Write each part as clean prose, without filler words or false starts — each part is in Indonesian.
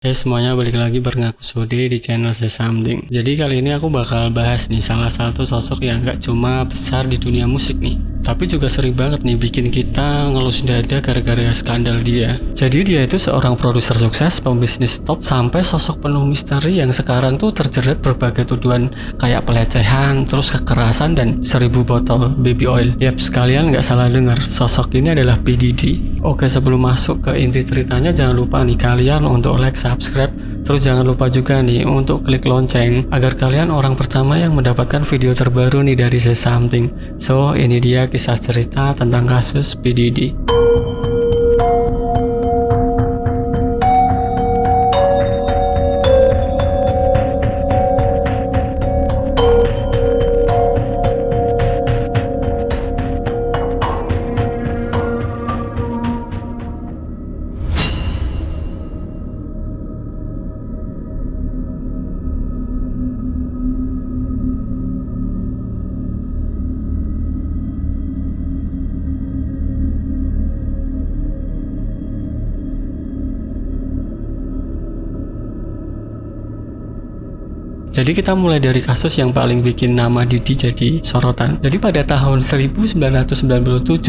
Hey semuanya, balik lagi bareng aku Sode di channel Say Something. Jadi kali ini aku bakal bahas nih salah satu sosok yang gak cuma besar di dunia musik nih, tapi juga sering banget nih bikin kita ngelus dada gara-gara skandal dia. Jadi dia itu seorang produser sukses, pembisnis top, sampai sosok penuh misteri yang sekarang tuh terjerat berbagai tuduhan kayak pelecehan, terus kekerasan, dan 1000 botol baby oil. Yap, sekalian gak salah dengar, sosok ini adalah P. Diddy. Oke, sebelum masuk ke inti ceritanya, jangan lupa nih kalian untuk like, subscribe, terus jangan lupa juga nih untuk klik lonceng agar kalian orang pertama yang mendapatkan video terbaru nih dari Say Something. So, ini dia kisah cerita tentang kasus P. Diddy. Jadi kita mulai dari kasus yang paling bikin nama Diddy jadi sorotan. Jadi pada tahun 1997,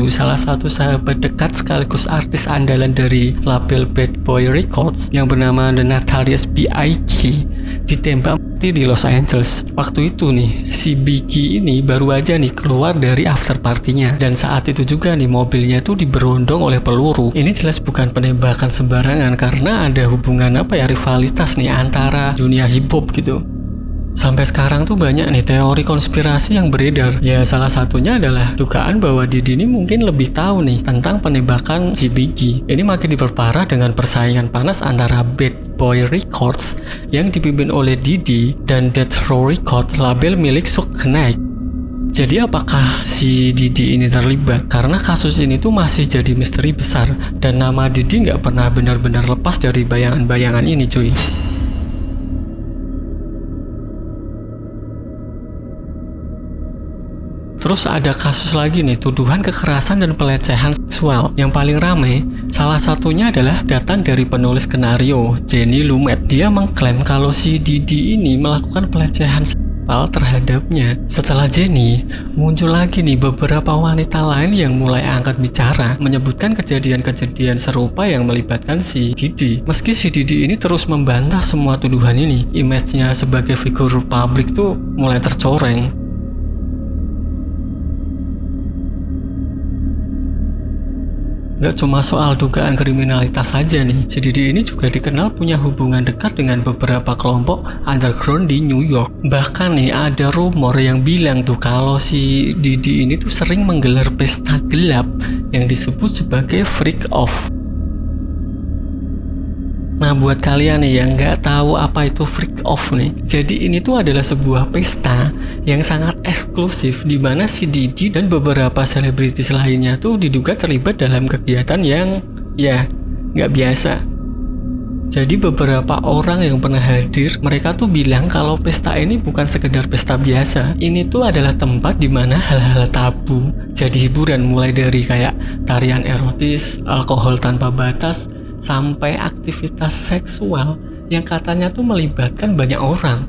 salah satu sahabat dekat sekaligus artis andalan dari label Bad Boy Records yang bernama The Notorious B.I.G. ditembak mati di Los Angeles. Waktu itu nih, si Biggie ini baru aja nih keluar dari after partinya, dan saat itu juga nih mobilnya tuh diberondong oleh peluru. Ini jelas bukan penembakan sembarangan karena ada hubungan rivalitas nih antara dunia hip hop gitu. Sampai sekarang tuh banyak nih teori konspirasi yang beredar. Ya, salah satunya adalah dugaan bahwa Diddy ini mungkin lebih tahu nih tentang penembakan si Biggie. Ini makin diperparah dengan persaingan panas antara Bad Boy Records yang dipimpin oleh Diddy dan Death Row Records, label milik Suge Knight. Jadi apakah si Diddy ini terlibat? Karena kasus ini tuh masih jadi misteri besar dan nama Diddy nggak pernah benar-benar lepas dari bayangan-bayangan ini, cuy. Terus ada kasus lagi nih, tuduhan kekerasan dan pelecehan seksual. Yang paling rame, salah satunya adalah datang dari penulis skenario, Jenny Lumet. Dia mengklaim kalau si Diddy ini melakukan pelecehan seksual terhadapnya. Setelah Jenny, muncul lagi nih beberapa wanita lain yang mulai angkat bicara, menyebutkan kejadian-kejadian serupa yang melibatkan si Diddy. Meski si Diddy ini terus membantah semua tuduhan ini, image-nya sebagai figur publik tuh mulai tercoreng. Gak cuma soal dugaan kriminalitas saja nih, si Diddy ini juga dikenal punya hubungan dekat dengan beberapa kelompok underground di New York. Bahkan nih ada rumor yang bilang tuh kalau si Diddy ini tuh sering menggelar pesta gelap yang disebut sebagai freak off. Nah, buat kalian nih yang nggak tahu apa itu freak off nih, jadi ini tuh adalah sebuah pesta yang sangat eksklusif di mana si Diddy dan beberapa selebritis lainnya tuh diduga terlibat dalam kegiatan yang ya nggak biasa. Jadi beberapa orang yang pernah hadir, mereka tuh bilang kalau pesta ini bukan sekedar pesta biasa. Ini tuh adalah tempat di mana hal-hal tabu jadi hiburan, mulai dari kayak tarian erotis, alkohol tanpa batas, sampai aktivitas seksual yang katanya tuh melibatkan banyak orang.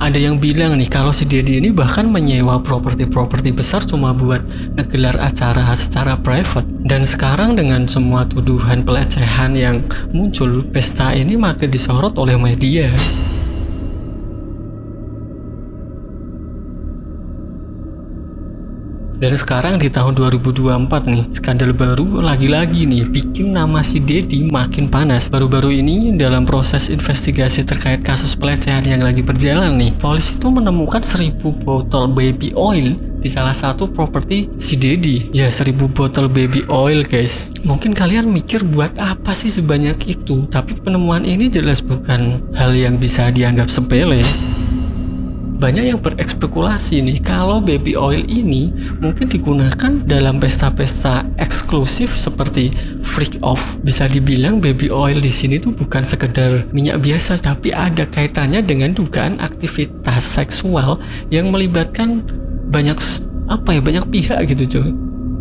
Ada yang bilang nih kalau si Diddy ini bahkan menyewa properti besar cuma buat ngegelar acara secara private. Dan sekarang dengan semua tuduhan pelecehan yang muncul, pesta ini makin disorot oleh media. Dan sekarang di tahun 2024 nih, skandal baru lagi-lagi nih bikin nama si Diddy makin panas. Baru-baru ini dalam proses investigasi terkait kasus pelecehan yang lagi berjalan nih, polisi itu menemukan 1000 botol baby oil di salah satu properti si Diddy. Ya, 1000 botol baby oil, guys. Mungkin kalian mikir buat apa sih sebanyak itu? Tapi penemuan ini jelas bukan hal yang bisa dianggap sepele. Banyak yang berekspekulasi nih kalau baby oil ini mungkin digunakan dalam pesta-pesta eksklusif seperti freak off. Bisa dibilang baby oil di sini tuh bukan sekedar minyak biasa, tapi ada kaitannya dengan dugaan aktivitas seksual yang melibatkan banyak pihak gitu, cuy.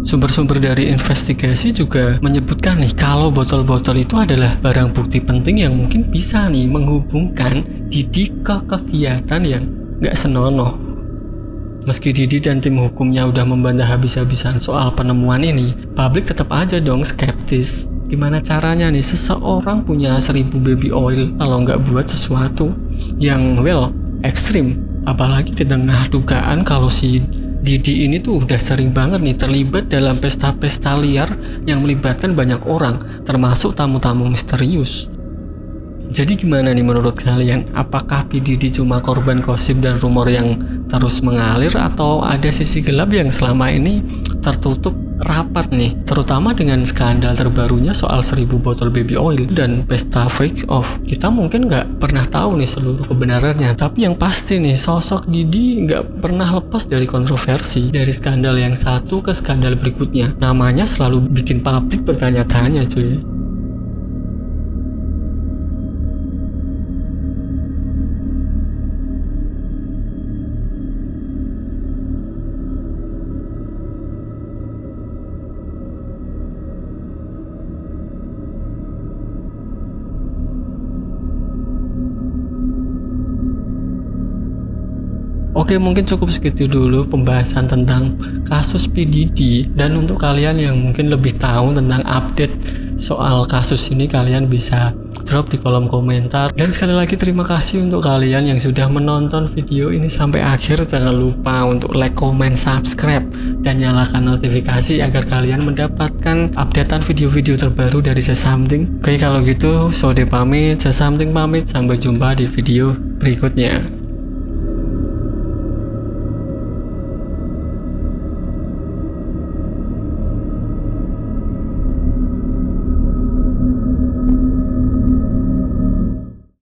Sumber-sumber dari investigasi juga menyebutkan nih kalau botol-botol itu adalah barang bukti penting yang mungkin bisa nih menghubungkan Didi ke kegiatan yang nggak senonoh. Meski Didi dan tim hukumnya udah membantah habis-habisan soal penemuan ini, publik tetap aja dong skeptis. Gimana caranya nih seseorang punya 1000 baby oil kalau nggak buat sesuatu yang ekstrim, apalagi di tengah dugaan kalau si Didi ini tuh udah sering banget nih terlibat dalam pesta-pesta liar yang melibatkan banyak orang, termasuk tamu-tamu misterius. Jadi gimana nih menurut kalian? Apakah P. Didi cuma korban gosip dan rumor yang terus mengalir, atau ada sisi gelap yang selama ini tertutup rapat nih, terutama dengan skandal terbarunya soal 1000 botol baby oil dan pesta freak off? Kita mungkin nggak pernah tahu nih seluruh kebenarannya, tapi yang pasti nih sosok Didi nggak pernah lepas dari kontroversi, dari skandal yang satu ke skandal berikutnya. Namanya selalu bikin publik bertanya-tanya cuy. Oke, mungkin cukup segitu dulu pembahasan tentang kasus P. Didi. Dan untuk kalian yang mungkin lebih tahu tentang update soal kasus ini, kalian bisa drop di kolom komentar. Dan sekali lagi terima kasih untuk kalian yang sudah menonton video ini sampai akhir. Jangan lupa untuk like, comment, subscribe, dan nyalakan notifikasi agar kalian mendapatkan updatean video-video terbaru dari Sesamting. Oke, kalau gitu Sode pamit, Sesamting pamit, sampai jumpa di video berikutnya.